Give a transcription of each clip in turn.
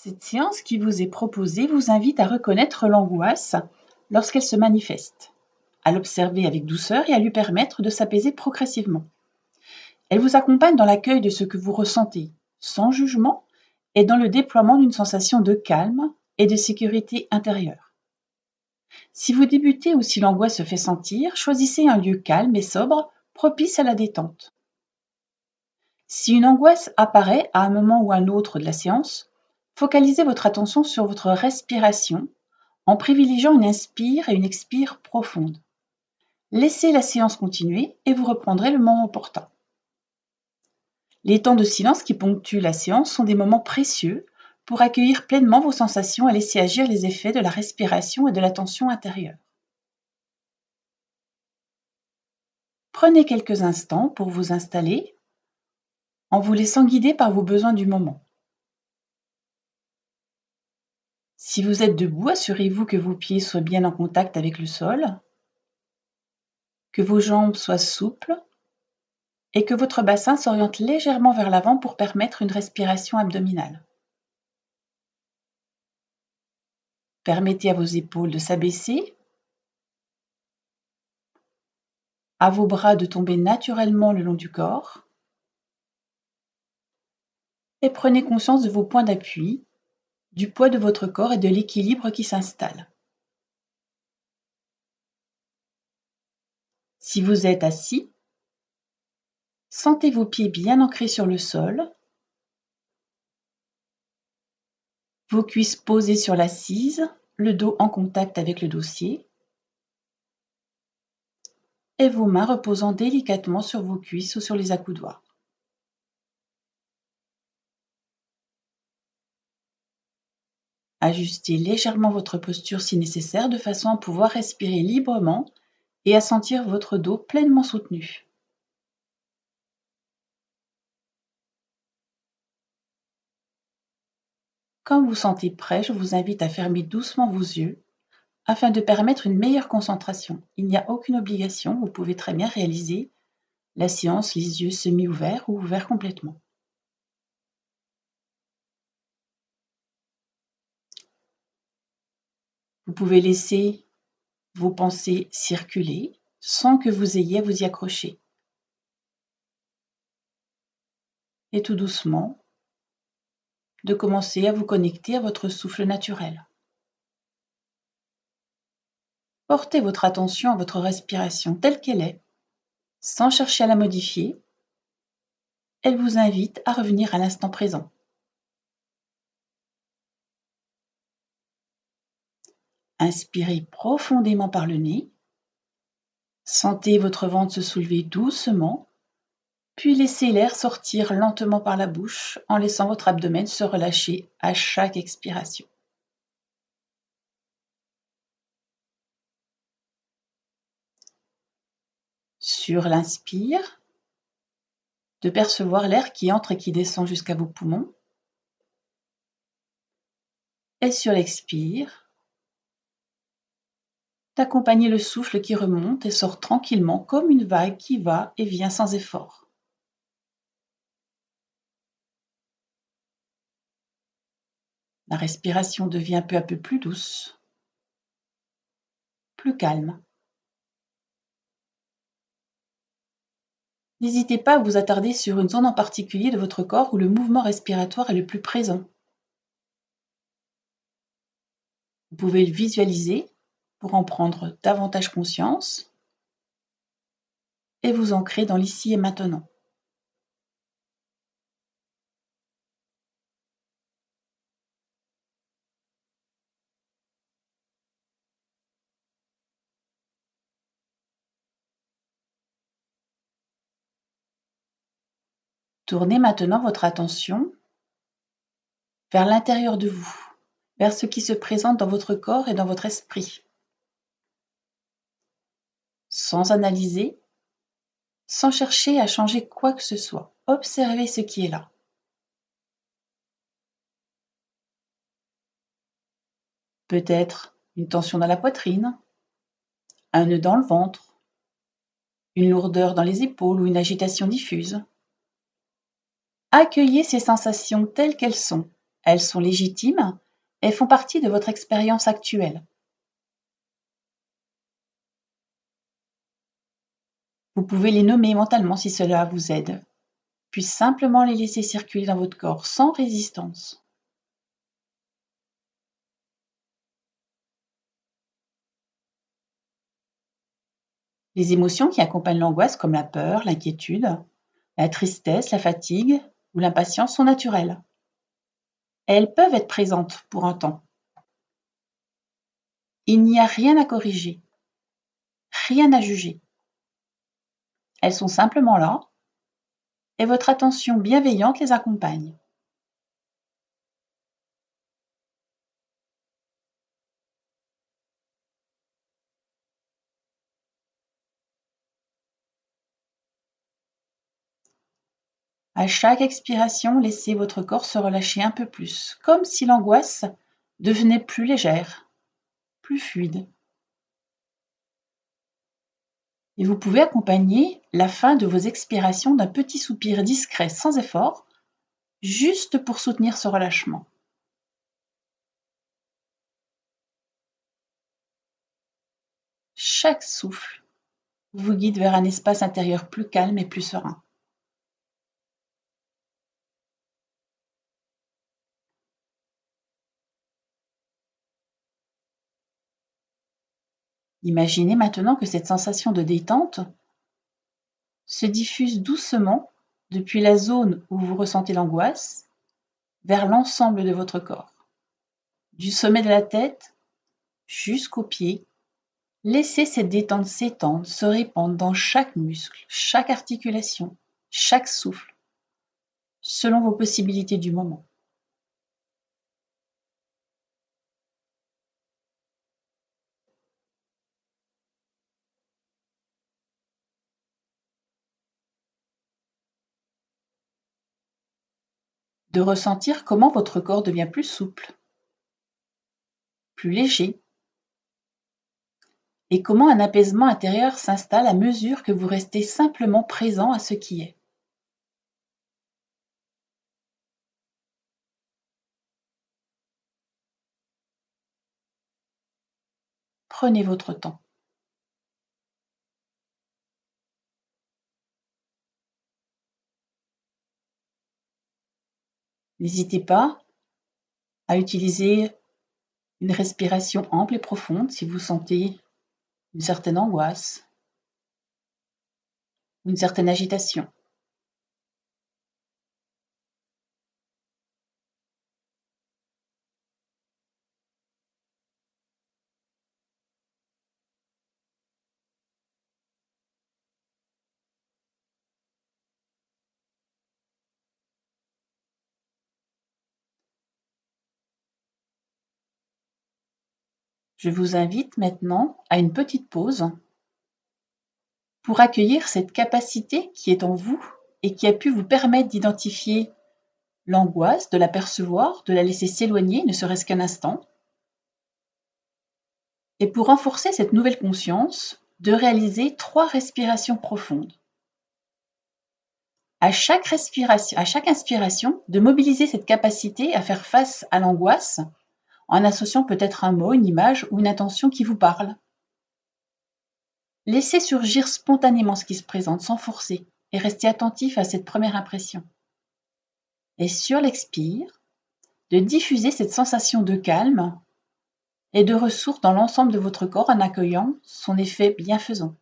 Cette séance qui vous est proposée vous invite à reconnaître l'angoisse lorsqu'elle se manifeste, à l'observer avec douceur et à lui permettre de s'apaiser progressivement. Elle vous accompagne dans l'accueil de ce que vous ressentez, sans jugement, et dans le déploiement d'une sensation de calme et de sécurité intérieure. Si vous débutez ou si l'angoisse se fait sentir, choisissez un lieu calme et sobre, propice à la détente. Si une angoisse apparaît à un moment ou à un autre de la séance, focalisez votre attention sur votre respiration en privilégiant une inspire et une expire profonde. Laissez la séance continuer et vous reprendrez le moment opportun. Les temps de silence qui ponctuent la séance sont des moments précieux pour accueillir pleinement vos sensations et laisser agir les effets de la respiration et de la tension intérieure. Prenez quelques instants pour vous installer en vous laissant guider par vos besoins du moment. Si vous êtes debout, assurez-vous que vos pieds soient bien en contact avec le sol, que vos jambes soient souples et que votre bassin s'oriente légèrement vers l'avant pour permettre une respiration abdominale. Permettez à vos épaules de s'abaisser, à vos bras de tomber naturellement le long du corps et prenez conscience de vos points d'appui, du poids de votre corps et de l'équilibre qui s'installe. Si vous êtes assis, sentez vos pieds bien ancrés sur le sol, vos cuisses posées sur l'assise, le dos en contact avec le dossier et vos mains reposant délicatement sur vos cuisses ou sur les accoudoirs. Ajustez légèrement votre posture si nécessaire de façon à pouvoir respirer librement et à sentir votre dos pleinement soutenu. Quand vous sentez prêt, je vous invite à fermer doucement vos yeux afin de permettre une meilleure concentration. Il n'y a aucune obligation, vous pouvez très bien réaliser la séance les yeux semi-ouverts ou ouverts complètement. Vous pouvez laisser vos pensées circuler sans que vous ayez à vous y accrocher. Et tout doucement, de commencer à vous connecter à votre souffle naturel. Portez votre attention à votre respiration telle qu'elle est, sans chercher à la modifier. Elle vous invite à revenir à l'instant présent. Inspirez profondément par le nez. Sentez votre ventre se soulever doucement, puis laissez l'air sortir lentement par la bouche en laissant votre abdomen se relâcher à chaque expiration. Sur l'inspire, de percevoir l'air qui entre et qui descend jusqu'à vos poumons. Et sur l'expire, d'accompagner le souffle qui remonte et sort tranquillement comme une vague qui va et vient sans effort. La respiration devient peu à peu plus douce, plus calme. N'hésitez pas à vous attarder sur une zone en particulier de votre corps où le mouvement respiratoire est le plus présent. Vous pouvez le visualiser pour en prendre davantage conscience et vous ancrer dans l'ici et maintenant. Tournez maintenant votre attention vers l'intérieur de vous, vers ce qui se présente dans votre corps et dans votre esprit. Sans analyser, sans chercher à changer quoi que ce soit, observez ce qui est là. Peut-être une tension dans la poitrine, un nœud dans le ventre, une lourdeur dans les épaules ou une agitation diffuse. Accueillez ces sensations telles qu'elles sont. Elles sont légitimes et font partie de votre expérience actuelle. Vous pouvez les nommer mentalement si cela vous aide, puis simplement les laisser circuler dans votre corps sans résistance. Les émotions qui accompagnent l'angoisse comme la peur, l'inquiétude, la tristesse, la fatigue ou l'impatience sont naturelles. Elles peuvent être présentes pour un temps. Il n'y a rien à corriger, rien à juger. Elles sont simplement là et votre attention bienveillante les accompagne. À chaque expiration, laissez votre corps se relâcher un peu plus, comme si l'angoisse devenait plus légère, plus fluide. Et vous pouvez accompagner la fin de vos expirations d'un petit soupir discret sans effort, juste pour soutenir ce relâchement. Chaque souffle vous guide vers un espace intérieur plus calme et plus serein. Imaginez maintenant que cette sensation de détente se diffuse doucement depuis la zone où vous ressentez l'angoisse vers l'ensemble de votre corps. Du sommet de la tête jusqu'aux pieds, laissez cette détente s'étendre, se répandre dans chaque muscle, chaque articulation, chaque souffle, selon vos possibilités du moment. De ressentir comment votre corps devient plus souple, plus léger, et comment un apaisement intérieur s'installe à mesure que vous restez simplement présent à ce qui est. Prenez votre temps. N'hésitez pas à utiliser une respiration ample et profonde si vous sentez une certaine angoisse, une certaine agitation. Je vous invite maintenant à une petite pause pour accueillir cette capacité qui est en vous et qui a pu vous permettre d'identifier l'angoisse, de l'apercevoir, de la laisser s'éloigner, ne serait-ce qu'un instant. Et pour renforcer cette nouvelle conscience, de réaliser 3 respirations profondes. À chaque inspiration, de mobiliser cette capacité à faire face à l'angoisse en associant peut-être un mot, une image ou une intention qui vous parle. Laissez surgir spontanément ce qui se présente sans forcer et restez attentif à cette première impression. Et sur l'expire, de diffuser cette sensation de calme et de ressources dans l'ensemble de votre corps en accueillant son effet bienfaisant.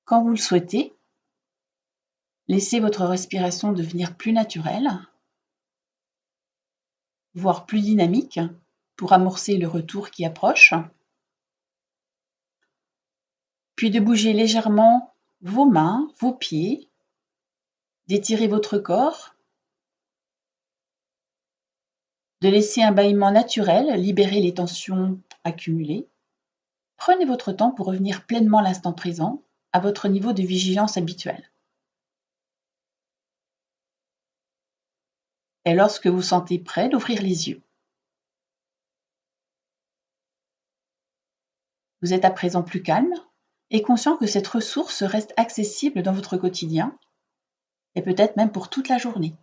Quand vous le souhaitez, laissez votre respiration devenir plus naturelle, voire plus dynamique, pour amorcer le retour qui approche. Puis de bouger légèrement vos mains, vos pieds, d'étirer votre corps, de laisser un bâillement naturel libérer les tensions accumulées. Prenez votre temps pour revenir pleinement à l'instant présent, à votre niveau de vigilance habituel. Et lorsque vous sentez prêt d'ouvrir les yeux, vous êtes à présent plus calme et conscient que cette ressource reste accessible dans votre quotidien et peut-être même pour toute la journée.